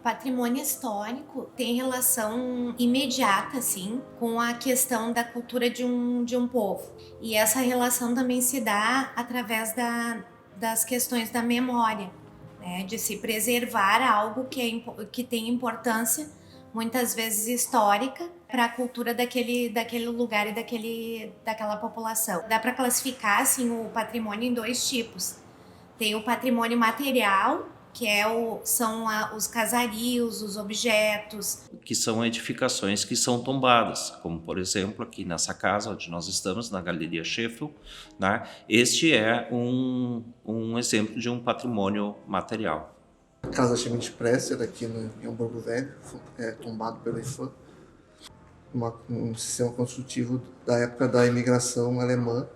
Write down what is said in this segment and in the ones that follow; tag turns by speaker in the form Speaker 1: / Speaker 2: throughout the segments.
Speaker 1: patrimônio histórico tem relação imediata, assim, com a questão da cultura de um povo. E essa relação também se dá através das questões da memória, né? De se preservar algo que tem importância, muitas vezes histórica, para a cultura daquele lugar e daquela população. Dá para classificar, assim, o patrimônio em dois tipos. Tem o patrimônio material, que são os casarios, os objetos.
Speaker 2: Que são edificações que são tombadas, como por exemplo aqui nessa casa onde nós estamos, na Galeria Sheffield, né? Este é um exemplo de um patrimônio material.
Speaker 3: A Casa Schmidt-Presser, aqui em Hamburgo Velho, tombado pelo IFAM. Um sistema construtivo da época da imigração alemã.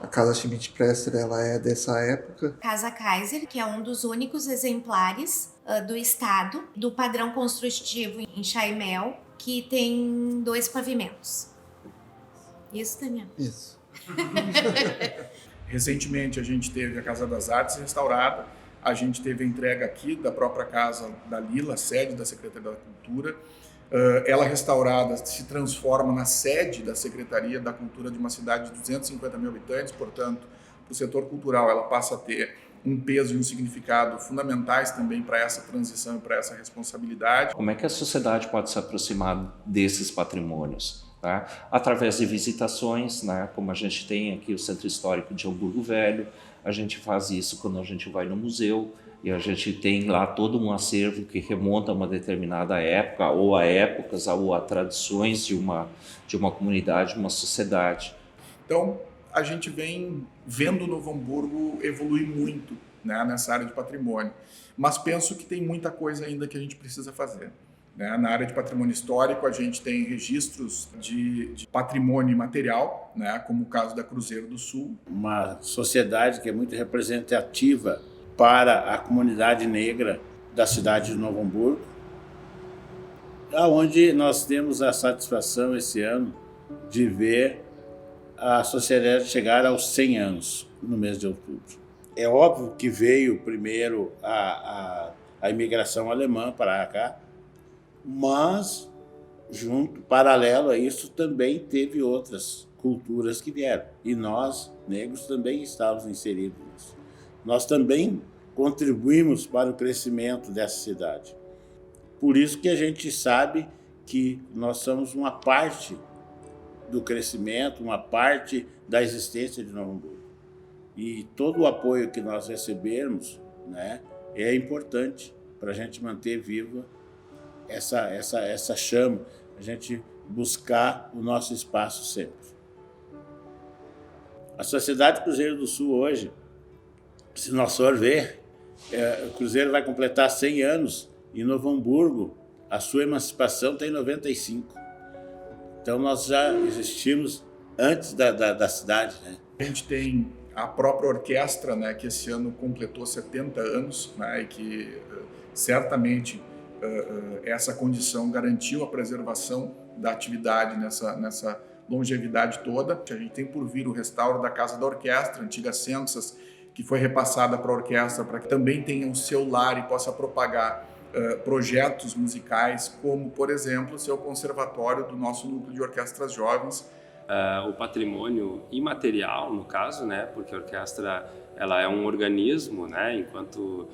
Speaker 3: A Casa Schmidt-Presser, ela é dessa época.
Speaker 1: Casa Kaiser, que é um dos únicos exemplares do estado, do padrão construtivo em Chaimel, que tem 2 pavimentos. Isso, Daniel?
Speaker 3: Isso.
Speaker 4: Recentemente a gente teve a Casa das Artes restaurada, a gente teve a entrega aqui da própria casa da Lila, sede da Secretaria da Cultura. Ela restaurada se transforma na sede da Secretaria da Cultura de uma cidade de 250 mil habitantes, portanto, para o setor cultural ela passa a ter um peso e um significado fundamentais também para essa transição e para essa responsabilidade.
Speaker 2: Como é que a sociedade pode se aproximar desses patrimônios? Tá? Através de visitações, né? Como a gente tem aqui o Centro Histórico de Hamburgo Velho, a gente faz isso quando a gente vai no museu, e a gente tem lá todo um acervo que remonta a uma determinada época, ou a épocas, ou a tradições de uma comunidade, uma sociedade.
Speaker 4: Então, a gente vem vendo o Novo Hamburgo evoluir muito, né, nessa área de patrimônio, mas penso que tem muita coisa ainda que a gente precisa fazer. Né? Na área de patrimônio histórico, a gente tem registros de patrimônio imaterial, né, como o caso da Cruzeiro do Sul.
Speaker 5: Uma sociedade que é muito representativa para a comunidade negra da cidade de Novo Hamburgo, onde nós temos a satisfação esse ano de ver a sociedade chegar aos 100 anos no mês de outubro. É óbvio que veio primeiro a imigração alemã para cá, mas paralelo a isso também teve outras culturas que vieram, e nós, negros, também estávamos inseridos nisso. Nós também contribuímos para o crescimento dessa cidade. Por isso que a gente sabe que nós somos uma parte do crescimento, uma parte da existência de Novo Hamburgo. E todo o apoio que nós recebermos, né, é importante para a gente manter viva essa chama, a gente buscar o nosso espaço sempre. A Sociedade Cruzeiro do Sul hoje, se nós for ver, o Cruzeiro vai completar 100 anos e Novo Hamburgo, a sua emancipação tem 95. Então nós já existimos antes da cidade, né?
Speaker 4: A gente tem a própria orquestra, né, que esse ano completou 70 anos, né, e que certamente essa condição garantiu a preservação da atividade nessa longevidade toda. A gente tem por vir o restauro da Casa da Orquestra, antiga Sensas, que foi repassada para a orquestra para que também tenha um seu lar e possa propagar projetos musicais, como, por exemplo, o seu conservatório do nosso núcleo de orquestras jovens.
Speaker 6: O patrimônio imaterial, no caso, né, porque a orquestra ela é um organismo, né, enquanto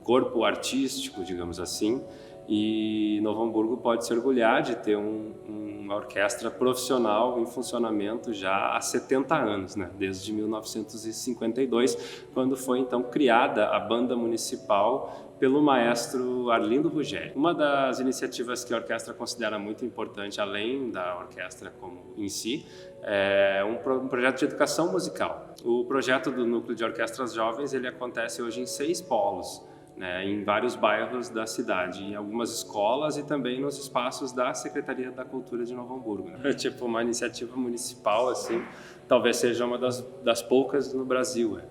Speaker 6: corpo artístico, digamos assim, e Novo Hamburgo pode se orgulhar de ter uma orquestra profissional em funcionamento já há 70 anos, né? Desde 1952, quando foi então criada a Banda Municipal pelo maestro Arlindo Ruggeri. Uma das iniciativas que a orquestra considera muito importante, além da orquestra como em si, é um projeto de educação musical. O projeto do Núcleo de Orquestras Jovens ele acontece hoje em 6 polos, né, em vários bairros da cidade, em algumas escolas e também nos espaços da Secretaria da Cultura de Novo Hamburgo. Né? Tipo, uma iniciativa municipal, assim, talvez seja uma das poucas no Brasil. Né?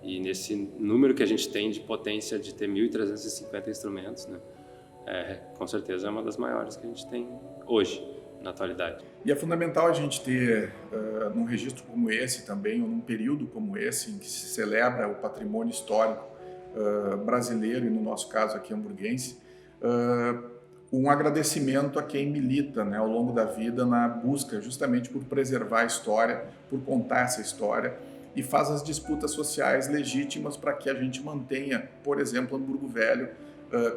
Speaker 6: E nesse número que a gente tem de potência de ter 1.350 instrumentos, né, com certeza é uma das maiores que a gente tem hoje, na atualidade.
Speaker 4: E é fundamental a gente ter, num registro como esse também, ou num período como esse, em que se celebra o patrimônio histórico brasileiro, e no nosso caso aqui hamburguense, um agradecimento a quem milita, né, ao longo da vida na busca justamente por preservar a história, por contar essa história e faz as disputas sociais legítimas para que a gente mantenha, por exemplo, Hamburgo Velho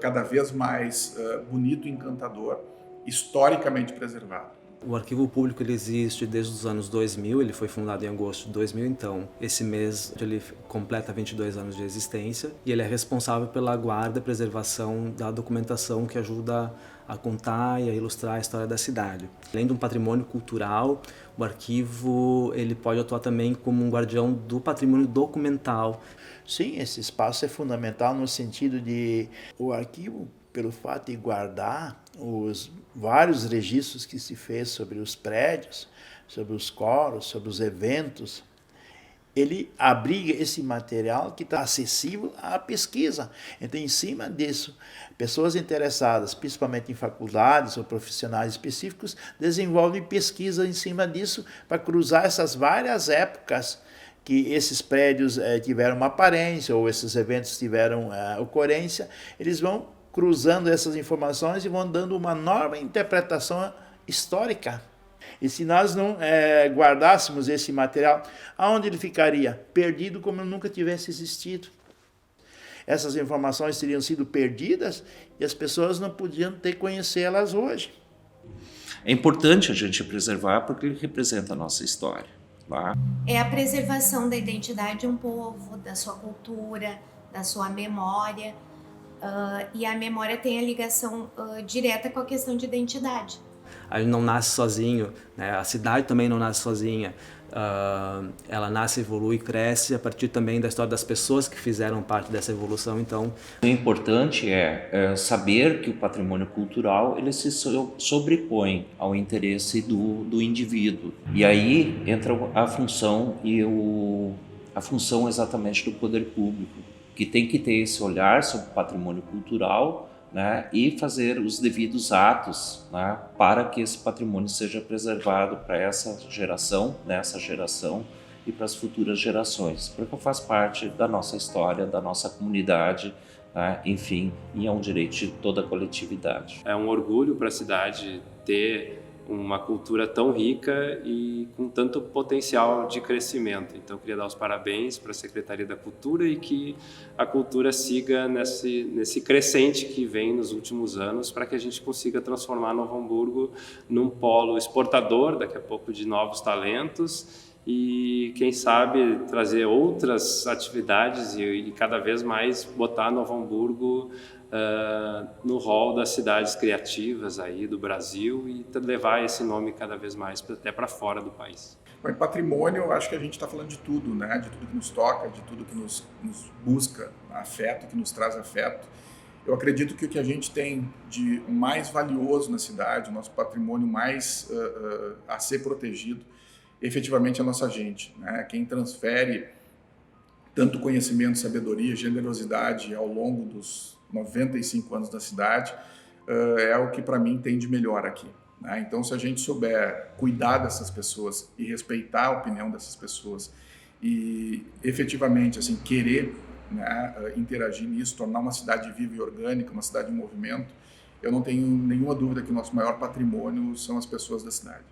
Speaker 4: cada vez mais bonito e encantador, historicamente preservado.
Speaker 7: O Arquivo Público ele existe desde os anos 2000, ele foi fundado em agosto de 2000, então esse mês ele completa 22 anos de existência e ele é responsável pela guarda e preservação da documentação que ajuda a contar e a ilustrar a história da cidade. Além de um patrimônio cultural, o arquivo ele pode atuar também como um guardião do patrimônio documental.
Speaker 5: Sim, esse espaço é fundamental no sentido de o arquivo, pelo fato de guardar os vários registros que se fez sobre os prédios, sobre os coros, sobre os eventos, ele abriga esse material que está acessível à pesquisa. Então, em cima disso, pessoas interessadas, principalmente em faculdades ou profissionais específicos, desenvolvem pesquisa em cima disso para cruzar essas várias épocas que esses prédios tiveram uma aparência ou esses eventos tiveram ocorrência. Eles vão cruzando essas informações e vão dando uma nova interpretação histórica. E se nós não guardássemos esse material, aonde ele ficaria? Perdido como ele nunca tivesse existido. Essas informações teriam sido perdidas e as pessoas não podiam ter conhecê-las hoje.
Speaker 2: É importante a gente preservar porque ele representa a nossa história. Tá?
Speaker 1: É a preservação da identidade de um povo, da sua cultura, da sua memória. E a memória tem a ligação direta com a questão de identidade.
Speaker 7: A gente não nasce sozinho, né? A cidade também não nasce sozinha. Ela nasce, evolui, cresce a partir também da história das pessoas que fizeram parte dessa evolução. Então,
Speaker 2: o importante é saber que o patrimônio cultural ele se sobrepõe ao interesse do indivíduo. E aí entra a função a função exatamente do poder público, que tem que ter esse olhar sobre o patrimônio cultural, né, e fazer os devidos atos, né, para que esse patrimônio seja preservado para essa geração, nessa geração e para as futuras gerações, porque faz parte da nossa história, da nossa comunidade, né, enfim, e é um direito de toda a coletividade.
Speaker 6: É um orgulho para a cidade ter uma cultura tão rica e com tanto potencial de crescimento. Então, eu queria dar os parabéns para a Secretaria da Cultura e que a cultura siga nesse crescente que vem nos últimos anos para que a gente consiga transformar Novo Hamburgo num polo exportador, daqui a pouco, de novos talentos e, quem sabe, trazer outras atividades e cada vez mais botar Novo Hamburgo no rol das cidades criativas aí do Brasil e levar esse nome cada vez mais até para fora do país.
Speaker 4: Bom, em patrimônio, eu acho que a gente está falando de tudo, né? De tudo que nos toca, de tudo que nos busca afeto, que nos traz afeto. Eu acredito que o que a gente tem de mais valioso na cidade, o nosso patrimônio mais a ser protegido, efetivamente é a nossa gente, né? Quem transfere tanto conhecimento, sabedoria, generosidade ao longo dos 95 anos da cidade, é o que para mim tem de melhor aqui, né? Então, se a gente souber cuidar dessas pessoas e respeitar a opinião dessas pessoas e efetivamente assim, querer, né, interagir nisso, tornar uma cidade viva e orgânica, uma cidade em movimento, eu não tenho nenhuma dúvida que o nosso maior patrimônio são as pessoas da cidade.